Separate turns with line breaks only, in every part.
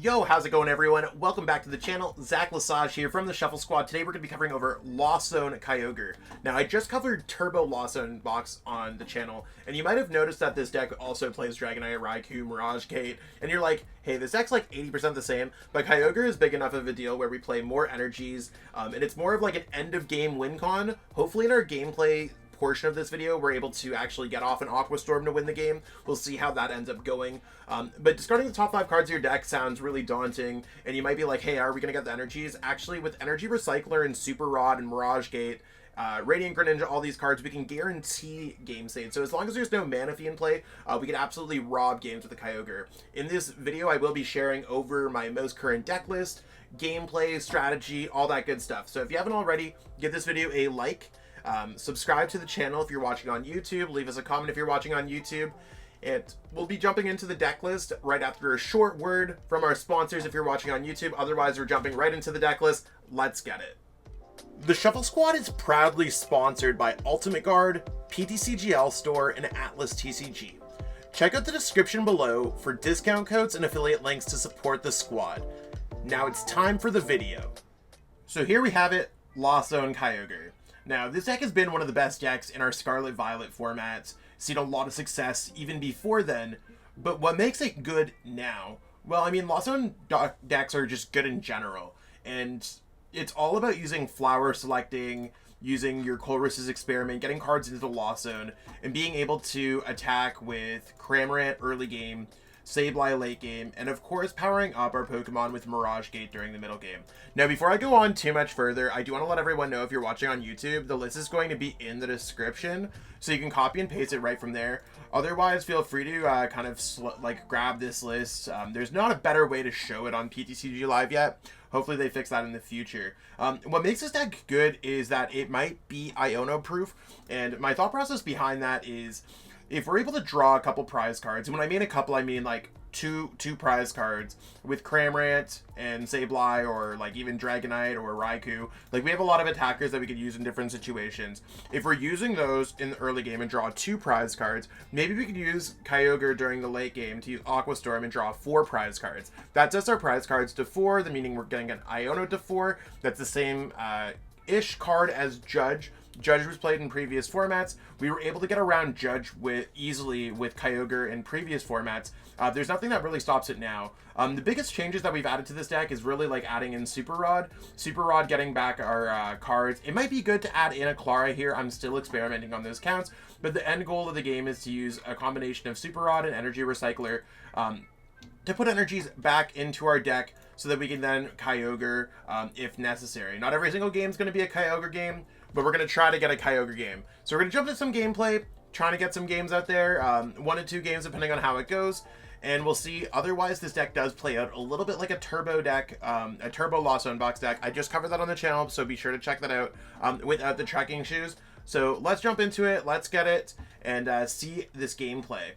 Yo, how's it going, everyone? Welcome back to the channel. Zach Lesage here from the Shuffle Squad. Today we're going to be covering over Lost Zone Kyogre. Now, I just covered Turbo Lost Zone box on the channel, and you might have noticed that this deck also plays Dragonite, Raikou, Mirage Gate, and you're like, hey, this deck's like 80% the same, but Kyogre is big enough of a deal where we play more energies, and it's more of like an end-of-game win con. Hopefully in our gameplay portion of this video we're able to actually get off an Aqua Storm to win the game. We'll see how that ends up going, but discarding the top 5 cards of your deck sounds really daunting, and you might be like, hey, are we gonna get the energies? Actually, with Energy Recycler and Super Rod and Mirage Gate, Radiant Greninja, all these cards, we can guarantee game state. So as long as there's no Manaphy in play, we can absolutely rob games with the Kyogre. In this video, I will be sharing over my most current deck list, gameplay, strategy, all that good stuff. So if you haven't already, give this video a like. Subscribe to the channel if you're watching on YouTube. Leave us a comment if you're watching on YouTube. And we'll be jumping into the deck list right after a short word from our sponsors if you're watching on YouTube. Otherwise, we're jumping right into the deck list. Let's get it. The Shuffle Squad is proudly sponsored by Ultimate Guard, PTCGL Store, and Atlas TCG. Check out the description below for discount codes and affiliate links to support the squad. Now it's time for the video. So here we have it, Lost Zone Kyogre. Now, this deck has been one of the best decks in our Scarlet Violet formats, seen a lot of success even before then, but what makes it good now? Well, I mean, Lost Zone decks are just good in general, and it's all about using flower selecting, using your Colress's experiment, getting cards into the Lost Zone, and being able to attack with Cramorant early game, Sableye late game, and of course powering up our Pokemon with Mirage Gate during the middle game. Now, before I go on too much further, I do want to let everyone know, if you're watching on YouTube, the list is going to be in the description, so you can copy and paste it right from there. Otherwise, feel free to kind of grab this list. There's not a better way to show it on PTCG Live yet. Hopefully they fix that in the future. What makes this deck good is that it might be Iono proof, and my thought process behind that is, if we're able to draw a couple prize cards, and when I mean a couple, I mean like two prize cards with Cramorant and Sableye, or like even Dragonite or Raikou. Like, we have a lot of attackers that we could use in different situations. If we're using those in the early game and draw 2 prize cards, maybe we could use Kyogre during the late game to use Aqua Storm and draw 4 prize cards. That sets our prize cards to 4, the meaning we're getting an Iono to 4. That's the same ish card as Judge. Judge was played in previous formats. We were able to get around Judge easily with Kyogre in previous formats. There's nothing that really stops it now. The biggest changes that we've added to this deck is really like adding in Super Rod. Super Rod getting back our cards. It might be good to add in a Clara here. I'm still experimenting on those counts, but the end goal of the game is to use a combination of Super Rod and Energy Recycler to put energies back into our deck so that we can then Kyogre if necessary. Not every single game is going to be a Kyogre game, but we're going to try to get a Kyogre game. So we're going to jump into some gameplay, trying to get some games out there, 1 to 2 games depending on how it goes, and we'll see. Otherwise, this deck does play out a little bit like a turbo deck, a turbo Lost Zone box deck. I just covered that on the channel, so be sure to check that out without the trekking shoes. So let's jump into it, let's get it, and see this gameplay.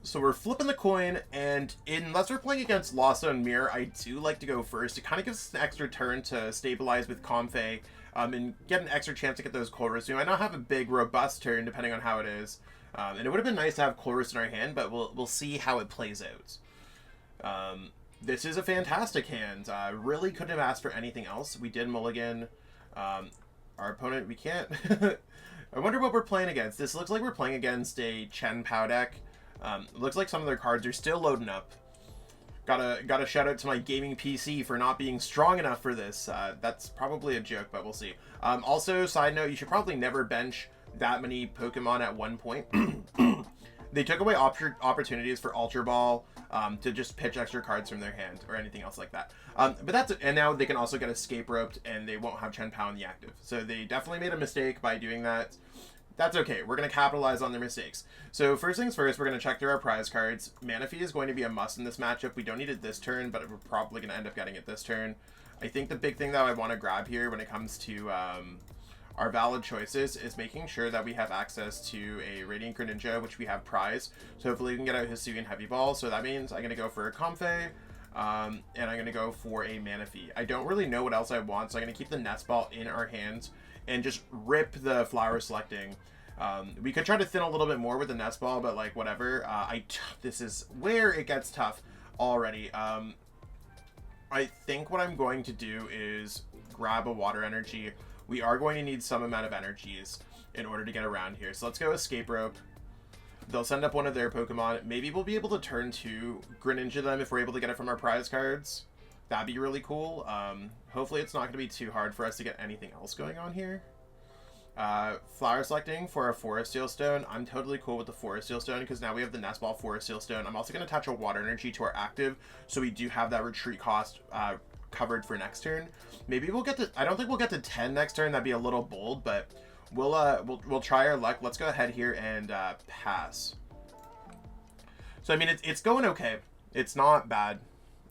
So we're flipping the coin, and unless we're playing against Lost Zone Mirror, I do like to go first. It kind of gives us an extra turn to stabilize with Comfey, and get an extra chance to get those Colress. We might not have a big, robust turn, depending on how it is. And it would have been nice to have Colress in our hand, but we'll see how it plays out. This is a fantastic hand. Really couldn't have asked for anything else. We did mulligan. Our opponent, we can't... I wonder what we're playing against. This looks like we're playing against a Chen Pao deck. Looks like some of their cards are still loading up. Gotta shout out to my gaming PC for not being strong enough for this. That's probably a joke, but we'll see. Also, side note, you should probably never bench that many Pokemon at one point. They took away opportunities for Ultra Ball to just pitch extra cards from their hand or anything else like that. But that's it. And now they can also get Escape Roped, and they won't have Chen Pao in the active. So they definitely made a mistake by doing that. That's okay. We're going to capitalize on their mistakes. So first things first, we're going to check through our prize cards. Manaphy is going to be a must in this matchup. We don't need it this turn, but we're probably going to end up getting it this turn. I think the big thing that I want to grab here when it comes to our valid choices is making sure that we have access to a Radiant Greninja, which we have prize. So hopefully we can get out Hisuian Heavy Ball. So that means I'm going to go for a Comfey, and I'm going to go for a Manaphy. I don't really know what else I want, so I'm going to keep the Nest Ball in our hands and just rip the flower selecting. We could try to thin a little bit more with the Nest Ball, but like whatever. This is where it gets tough already. I think what I'm going to do is grab a water energy. We are going to need some amount of energies in order to get around here. So let's go Escape Rope. They'll send up one of their Pokemon. Maybe we'll be able to turn to Greninja them if we're able to get it from our prize cards. That'd be really cool. Hopefully it's not going to be too hard for us to get anything else going on here. Flower selecting for a Forest Seal Stone. I'm totally cool with the Forest Seal Stone because now we have the Nest Ball Forest Seal Stone. I'm also going to attach a water energy to our active, so we do have that retreat cost covered for next turn. Maybe we'll get to, I don't think we'll get to 10 next turn. That'd be a little bold, but we'll try our luck. Let's go ahead here and pass. So I mean it's going okay. It's not bad,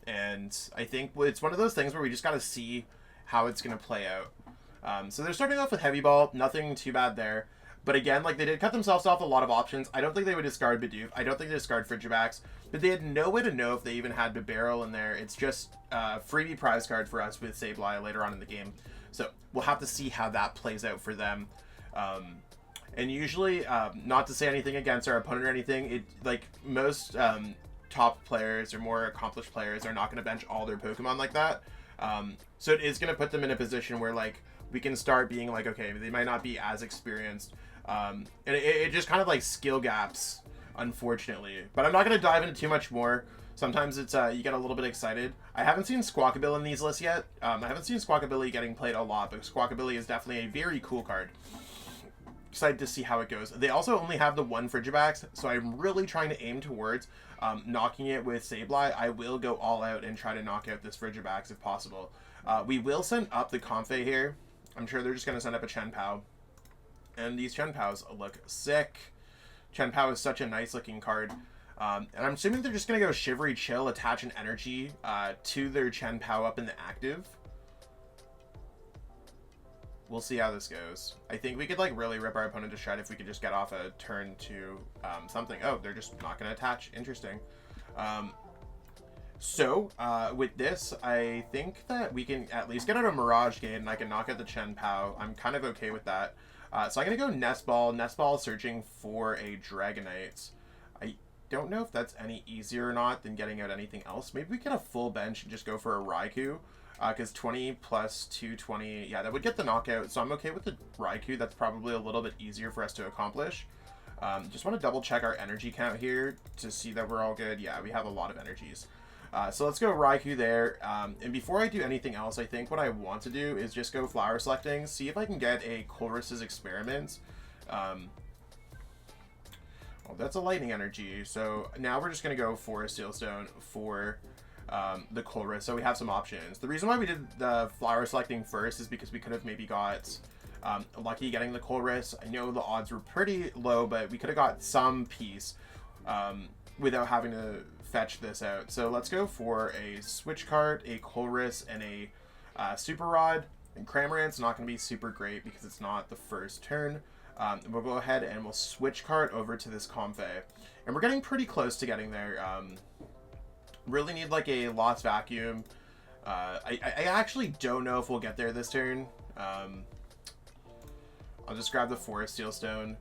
and I think it's one of those things where we just got to see how it's going to play out. So they're starting off with Heavy Ball, nothing too bad there. But again, like they did cut themselves off a lot of options. I don't think they would discard Bidoof. I don't think they discard Frigibax. But they had no way to know if they even had Bibarel in there. It's just a freebie prize card for us with Sableye later on in the game. So we'll have to see how that plays out for them. And usually, not to say anything against our opponent or anything, like most top players or more accomplished players are not going to bench all their Pokemon like that. So it is going to put them in a position where like we can start being like, okay, they might not be as experienced. And it just kind of like skill gaps, unfortunately. But I'm not going to dive into too much more. Sometimes it's you get a little bit excited. I haven't seen Squawkabilly in these lists yet. I haven't seen Squawkabilly getting played a lot, but Squawkabilly is definitely a very cool card. Excited to see how it goes. They also only have the one Frigibax, so I'm really trying to aim towards knocking it with Sableye. I will go all out and try to knock out this Frigibax if possible. We will send up the Comfey here. I'm sure they're just going to send up a Chien-Pao. And these Chien-Paos look sick. Chien-Pao is such a nice looking card. And I'm assuming they're just going to go Shivery Chill, attach an energy to their Chien-Pao up in the active. We'll see how this goes. I think we could like really rip our opponent to shred if we could just get off a turn to something. Oh, they're just not going to attach. Interesting. So with this, I think that we can at least get out a Mirage Gate and I can knock out the Chien-Pao. I'm kind of okay with that. So I'm going to go Nest Ball. Nest Ball searching for a Dragonite. I don't know if that's any easier or not than getting out anything else. Maybe we get a full bench and just go for a Raikou. Because 20 plus 220, yeah, that would get the knockout. So I'm okay with the Raikou. That's probably a little bit easier for us to accomplish. Just want to double check our energy count here to see that we're all good. Yeah, we have a lot of energies. So let's go Raikou there. And before I do anything else, I think what I want to do is just go flower selecting, see if I can get a Colress's Experiments. Well, that's a lightning energy. So now we're just going to go Forest Seal Stone for the Colress, so we have some options. The reason why we did the flower selecting first is because we could have maybe got lucky getting the Colress. I know the odds were pretty low, but we could have got some piece without having to fetch this out. So let's go for a Switch Cart, a Colress, and a Super Rod. And Cramorant's not going to be super great because it's not the first turn. We'll go ahead and we'll Switch Cart over to this Comfey. And we're getting pretty close to getting there. Really need like a Lost Vacuum. I actually don't know if we'll get there this turn. I'll just grab the Forest Seal Stone.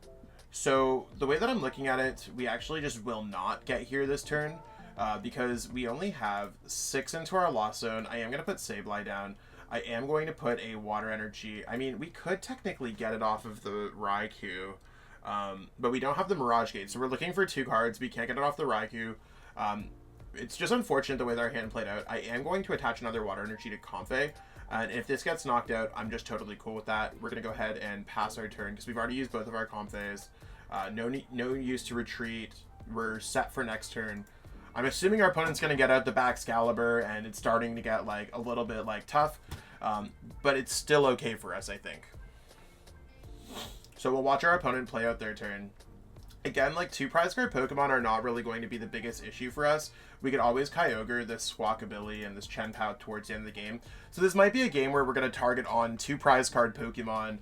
So the way that I'm looking at it, we actually just will not get here this turn because we only have 6 into our Lost Zone. I am going to put Sableye down. I am going to put a Water Energy. I mean, we could technically get it off of the Raikou, but we don't have the Mirage Gate. So we're looking for 2 cards. We can't get it off the Raikou. It's just unfortunate the way that our hand played out. I am going to attach another Water Energy to Comfey. And if this gets knocked out, I'm just totally cool with that. We're going to go ahead and pass our turn because we've already used both of our Comfeys. No use to retreat. We're set for next turn. I'm assuming our opponent's going to get out the Baxcalibur, and it's starting to get like a little bit like tough. But it's still okay for us, I think. So we'll watch our opponent play out their turn. Again, like 2 prize card Pokemon are not really going to be the biggest issue for us. We could always Kyogre this Squawkabilly and this Chien-Pao towards the end of the game. So this might be a game where we're going to target on 2 prize card Pokemon,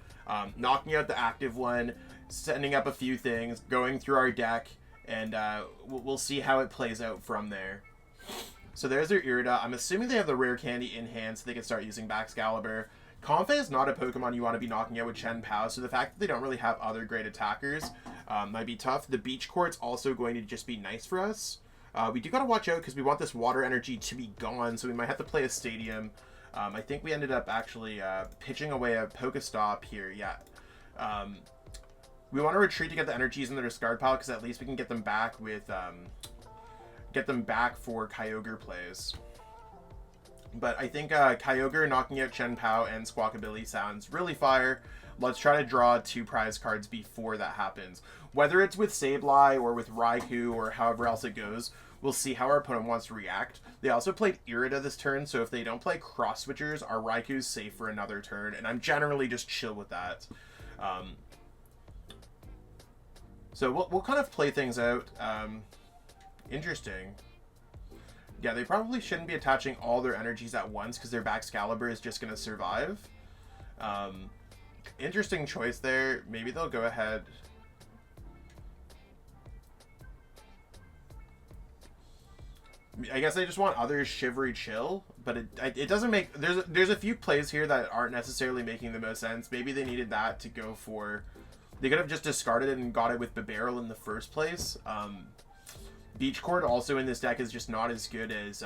knocking out the active one, sending up a few things, going through our deck, and we'll see how it plays out from there. So there's their Irida. I'm assuming they have the rare candy in hand so they can start using Baxcalibur. Comfey is not a Pokemon you want to be knocking out with Chen Pao, so the fact that they don't really have other great attackers might be tough. The Beach Court's also going to just be nice for us. We do got to watch out because we want this water energy to be gone, so we might have to play a Stadium. I think we ended up actually pitching away a Pokéstop here, yeah. We want to retreat to get the energies in the discard pile because at least we can get them back with, get them back for Kyogre plays. But I think Kyogre knocking out Chen Pao and Squawkabilly sounds really fire. Let's try to draw 2 prize cards before that happens. Whether it's with Sableye or with Raikou or however else it goes, we'll see how our opponent wants to react. They also played Irida this turn, so if they don't play Cross Switchers, our Raikou's safe for another turn, and I'm generally just chill with that. So we'll kind of play things out. Interesting. Yeah, they probably shouldn't be attaching all their energies at once because their Baxcalibur is just going to survive. Interesting choice there. Maybe they'll go ahead. I guess I just want other Shivery Chill, but it doesn't make... There's a few plays here that aren't necessarily making the most sense. Maybe they needed that to go for... They could have just discarded it and got it with Babarrel in the first place. Beach Court also in this deck is just not as good as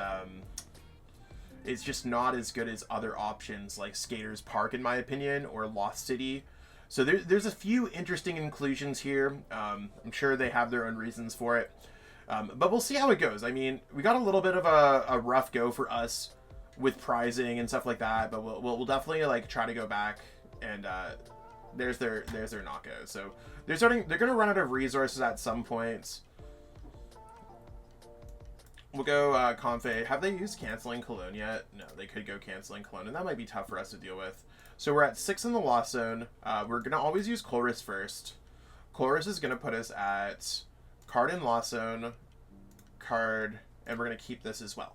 it's just not as good as other options like Skater's Park in my opinion, or Lost City. So there's a few interesting inclusions here. I'm sure they have their own reasons for it, but we'll see how it goes. I mean, we got a little bit of a rough go for us with prizing and stuff like that, but we'll definitely like try to go back and there's their knockout. So they're gonna run out of resources at some point. We'll go Comfey. Have they used Canceling Cologne yet? No, they could go Canceling Cologne, and that might be tough for us to deal with. So we're at 6 in the Lost Zone. We're going to always use Colress first. Colress is going to put us at card in Lost Zone, card, and we're going to keep this as well.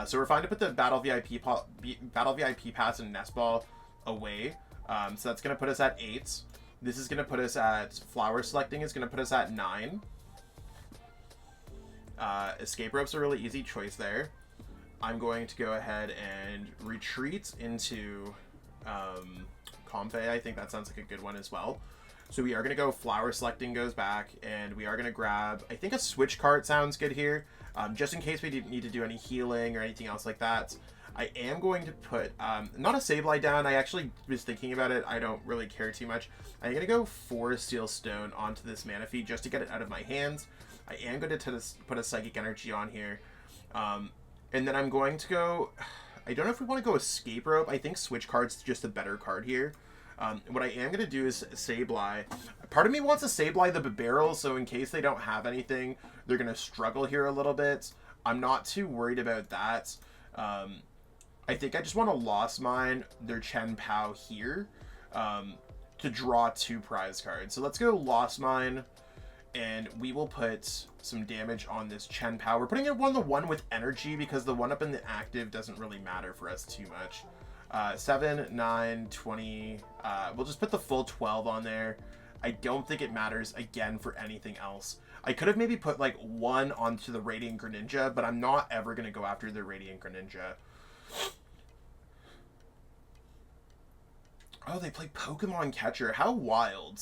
So we're fine to put the Battle VIP Pass and Nest Ball away. So that's going to put us at 8. This is going to put us at... Flower Selecting is going to put us at 9. Escape Rope's a really easy choice there. I'm going to go ahead and retreat into Comfey. I think that sounds like a good one as well. So we are going to go Flower Selecting goes back, and we are going to grab, I think a Switch Cart sounds good here, just in case we didn't need to do any healing or anything else like that. I am going to put, not a Sableye down. I actually was thinking about it. I don't really care too much. I'm going to go 4 Steel Stone onto this Manaphy just to get it out of my hands. I am going to put a Psychic Energy on here. And then I'm going to go... I don't know if we want to go Escape Rope. I think Switch Card's just a better card here. What I am going to do is Sableye. Part of me wants to Sableye the Babarrel, so in case they don't have anything, they're going to struggle here a little bit. I'm not too worried about that. I think I just want to Lost Mine their Chen Pao here to draw 2 prize cards. So let's go Lost Mine. And we will put some damage on this Chen Pao. We're putting it 1-1 with energy because the 1-up in the active doesn't really matter for us too much. 7, 9, 20. We'll just put the full 12 on there. I don't think it matters again for anything else. I could have maybe put like 1 onto the Radiant Greninja, but I'm not ever going to go after the Radiant Greninja. Oh, they play Pokemon Catcher. How wild.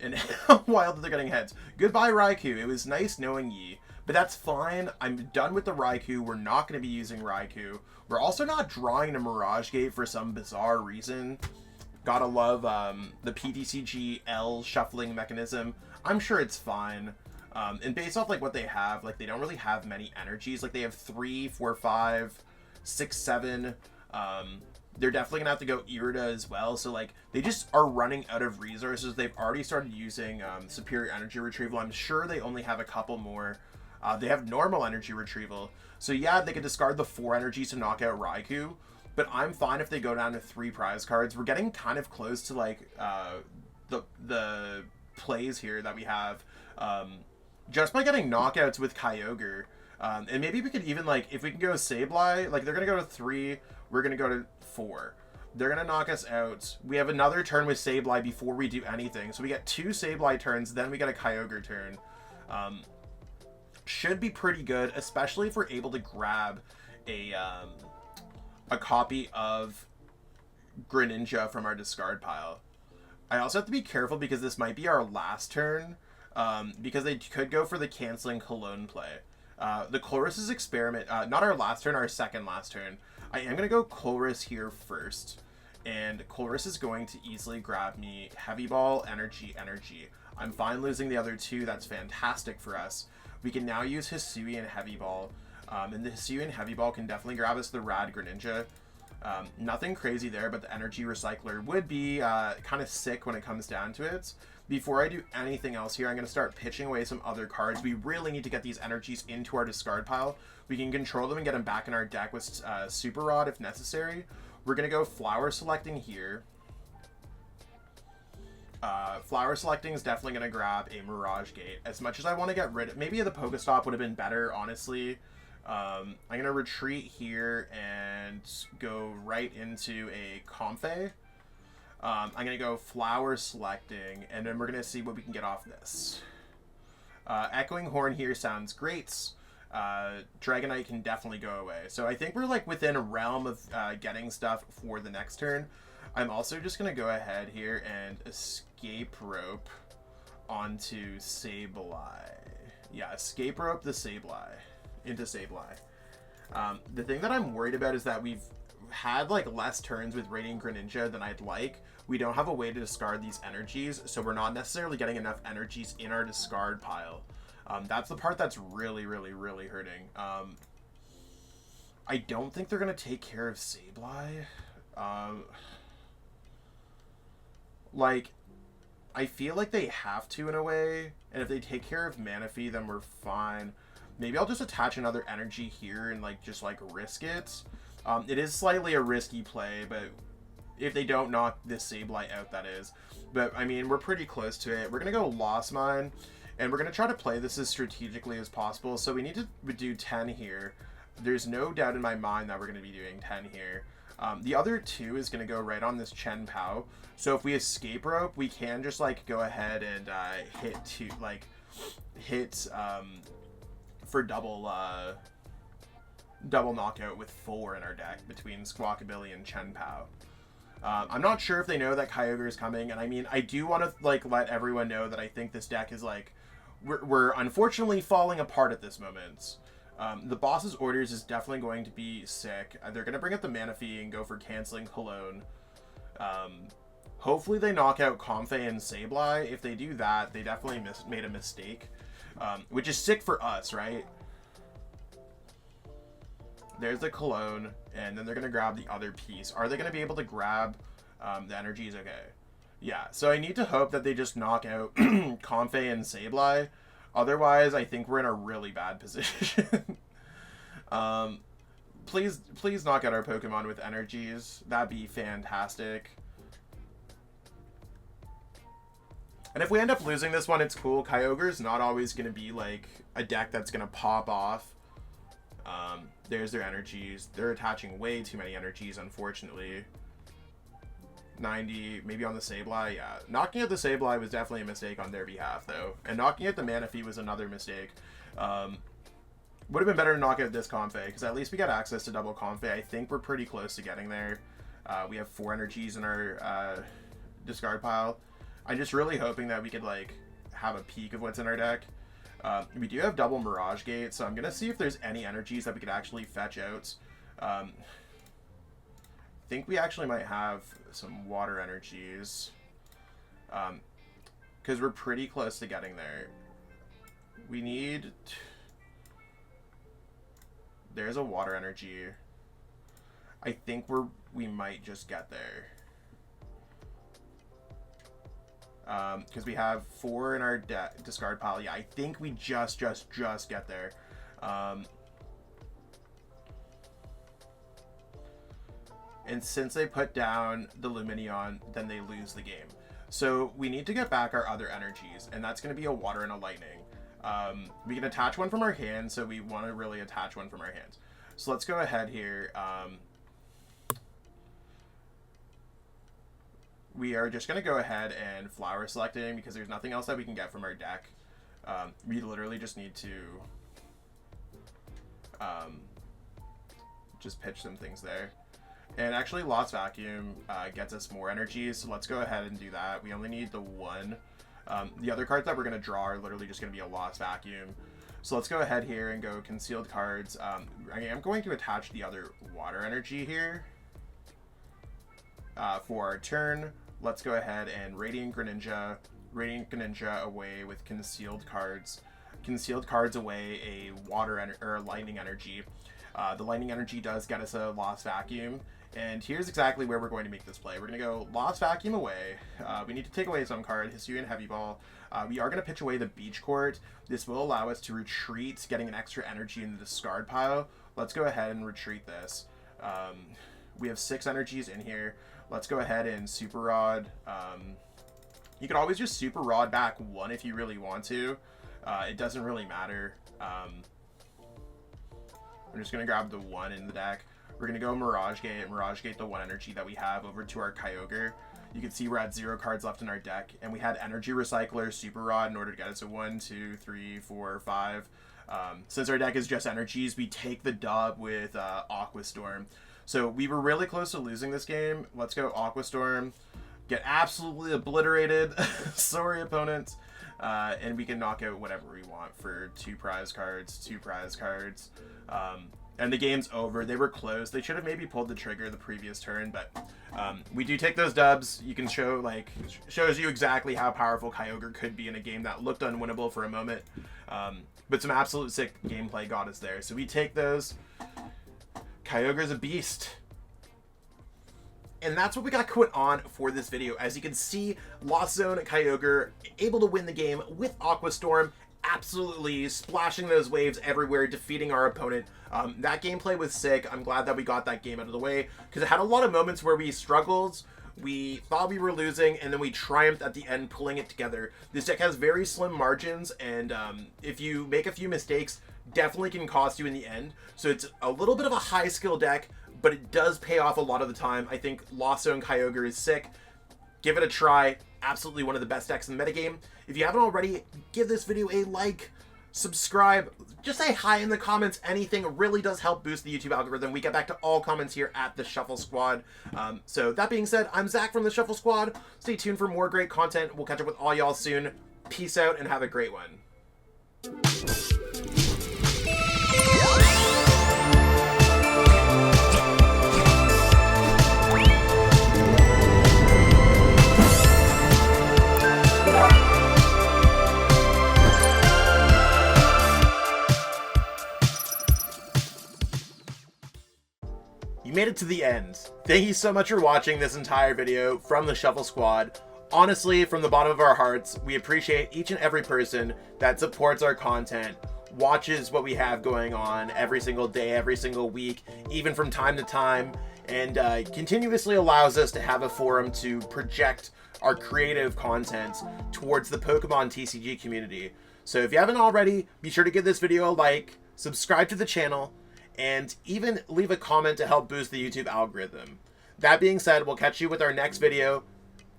And how wild that they're getting heads. Goodbye, Raikou. It was nice knowing ye. But that's fine. I'm done with the Raikou. We're not going to be using Raikou. We're also not drawing a Mirage Gate for some bizarre reason. Gotta love the TCG L shuffling mechanism. I'm sure it's fine. And based off like what they have, like they don't really have many energies. Like they have 3, 4, 5, 6, 7. They're definitely gonna have to go Irida as well. So like they just are running out of resources. They've already started using Superior Energy Retrieval. I'm sure they only have a couple more. They have normal energy retrieval. So yeah, they could discard the 4 energies to knock out Raikou. But I'm fine if they go down to 3 prize cards. We're getting kind of close to like the plays here that we have. Just by getting knockouts with Kyogre. And maybe we could even like, if we can go Sableye, like they're gonna go to 3, we're gonna go to 4. They're gonna knock us out. We have another turn with Sableye before we do anything. So we get 2 Sableye turns, then we get a Kyogre turn. Should be pretty good, especially if we're able to grab a copy of Greninja from our discard pile. I also have to be careful because this might be our last turn, because they could go for the canceling Cologne play. The Colress's experiment, not our last turn, our second last turn. I am going to go Colress here first, and Colress is going to easily grab me Heavy Ball, Energy. I'm fine losing the other two. That's fantastic for us. We can now use Hisuian Heavy Ball, and the Hisuian Heavy Ball can definitely grab us the Rad Greninja. Nothing crazy there, but the Energy Recycler would be kind of sick when it comes down to it. Before I do anything else here, I'm going to start pitching away some other cards. We really need to get these energies into our discard pile. We can control them and get them back in our deck with Super Rod if necessary. We're going to go Flower Selecting here. Flower Selecting is definitely going to grab a Mirage Gate. As much as I want to get rid of... Maybe the PokéStop would have been better, honestly. I'm going to retreat here and go right into a Comfey. I'm going to go Flower Selecting, and then we're going to see what we can get off this. Echoing Horn here sounds great. Dragonite can definitely go away. So I think we're like within a realm of getting stuff for the next turn. I'm also just going to go ahead here and Escape Rope onto Sableye. Yeah, Escape Rope the Sableye into Sableye. The thing that I'm worried about is that we've had like less turns with Radiant Greninja than I'd like. We don't have a way to discard these energies, so we're not necessarily getting enough energies in our discard pile. That's the part that's really hurting. I don't think they're going to take care of Sableye. Like, I feel like they have to in a way, and if they take care of Manaphy, then we're fine. Maybe I'll just attach another energy here and like just like risk it. It is slightly a risky play, but if they don't knock this Sableye out, that is. But I mean, we're pretty close to it. We're gonna go Lost Mine, and we're gonna try to play this as strategically as possible. So we need to do 10 here. There's no doubt in my mind that we're gonna be doing 10 here. The other two is gonna go right on this Chen Pao. So if we Escape Rope, we can just like go ahead and hit for double knockout with 4 in our deck between Squawkabilly and Chen Pao. I'm not sure if they know that Kyogre is coming, and I mean, I do want to like let everyone know that I think this deck is like we're unfortunately falling apart at this moment. The boss's orders is definitely going to be sick. They're going to bring up the Manaphy and go for canceling Cologne. Hopefully they knock out Comfey and Sableye. If they do that, they definitely made a mistake, which is sick for us, right? There's the Cologne, and then they're going to grab the other piece. Are they going to be able to grab the energies? Okay. Yeah, so I need to hope that they just knock out Comfey and Sableye. Otherwise, I think we're in a really bad position. Please knock out our Pokemon with energies. That'd be fantastic. And if we end up losing this one, it's cool. Kyogre's not always going to be like a deck that's going to pop off. There's their energies. They're attaching way too many energies, unfortunately. 90, maybe on the Sableye, yeah. Knocking out the Sableye was definitely a mistake on their behalf, though. And knocking out the Manaphy was another mistake. Would have been better to knock out this Comfey, because at least we got access to double Comfey. I think we're pretty close to getting there. We have 4 energies in our discard pile. I'm just really hoping that we could, like, have a peek of what's in our deck. We do have double Mirage Gate, so I'm going to see if there's any energies that we could actually fetch out. I think we actually might have some water energies, because we're pretty close to getting there. We need... There's a water energy. I think we might just get there. Because we have 4 in our discard pile. Yeah, I think we just get there. And since they put down the Lumineon, then they lose the game. So we need to get back our other energies, and that's going to be a water and a lightning. We can attach one from our hand, so we want to really attach one from our hands. So let's go ahead here. We are just going to go ahead and flower selecting because there's nothing else that we can get from our deck. We literally just need to just pitch some things there. And actually, Lost Vacuum gets us more energy, so let's go ahead and do that. We only need the one. The other cards that we're going to draw are literally just going to be a Lost Vacuum. So let's go ahead here and go concealed cards. I am going to attach the other water energy here. For our turn, let's go ahead and Radiant Greninja away with concealed cards. Concealed cards away a water or lightning energy. The lightning energy does get us a Lost Vacuum. And here's exactly where we're going to make this play. We're going to go Lost Vacuum away. We need to take away some card, Hisuian Heavy Ball. We are going to pitch away the Beach Court. This will allow us to retreat, getting an extra energy in the discard pile. Let's go ahead and retreat this. We have 6 energies in here. Let's go ahead and Super Rod. You can always just Super Rod back 1 if you really want to. It doesn't really matter. I'm just going to grab the 1 in the deck. We're going to go Mirage Gate the 1 energy that we have over to our Kyogre. You can see we're at 0 cards left in our deck, and we had Energy Recycler, Super Rod in order to get us a 1, 2, 3, 4, 5. Since our deck is just energies, we take the dub with Aqua Storm. So we were really close to losing this game. Let's go Aqua Storm. Get absolutely obliterated. Sorry, opponents. And we can knock out whatever we want for 2 prize cards, 2 prize cards. And the game's over. They were close. They should have maybe pulled the trigger the previous turn, but we do take those dubs. You can show, like, shows you exactly how powerful Kyogre could be in a game that looked unwinnable for a moment. But some absolute sick gameplay got us there. So we take those. Kyogre's a beast. And that's what we got going on for this video. As you can see, Lost Zone Kyogre able to win the game with Aqua Storm, absolutely splashing those waves everywhere, defeating our opponent. That gameplay was sick. I'm glad that we got that game out of the way, because it had a lot of moments where we struggled, we thought we were losing, and then we triumphed at the end, pulling it together. This deck has very slim margins, and if you make a few mistakes, definitely can cost you in the end. So it's a little bit of a high skill deck, but it does pay off a lot of the time. I think Lost Zone Kyogre is sick. Give it a try. Absolutely one of the best decks in the metagame. If you haven't already, give this video a like, subscribe, just say hi in the comments. Anything really does help boost the YouTube algorithm. We get back to all comments here at the Shuffle Squad. So that being said, I'm Zach from the Shuffle Squad. Stay tuned for more great content. We'll catch up with all y'all soon. Peace out and have a great one. Made it to the end. Thank you so much for watching this entire video from the Shuffle Squad. Honestly, from the bottom of our hearts, we appreciate each and every person that supports our content, watches what we have going on every single day, every single week, even from time to time, and continuously allows us to have a forum to project our creative content towards the Pokemon TCG community. So if you haven't already, be sure to give this video a like, subscribe to the channel, and even leave a comment to help boost the YouTube algorithm. That being said, we'll catch you with our next video.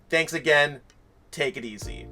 Thanks again. Take it easy.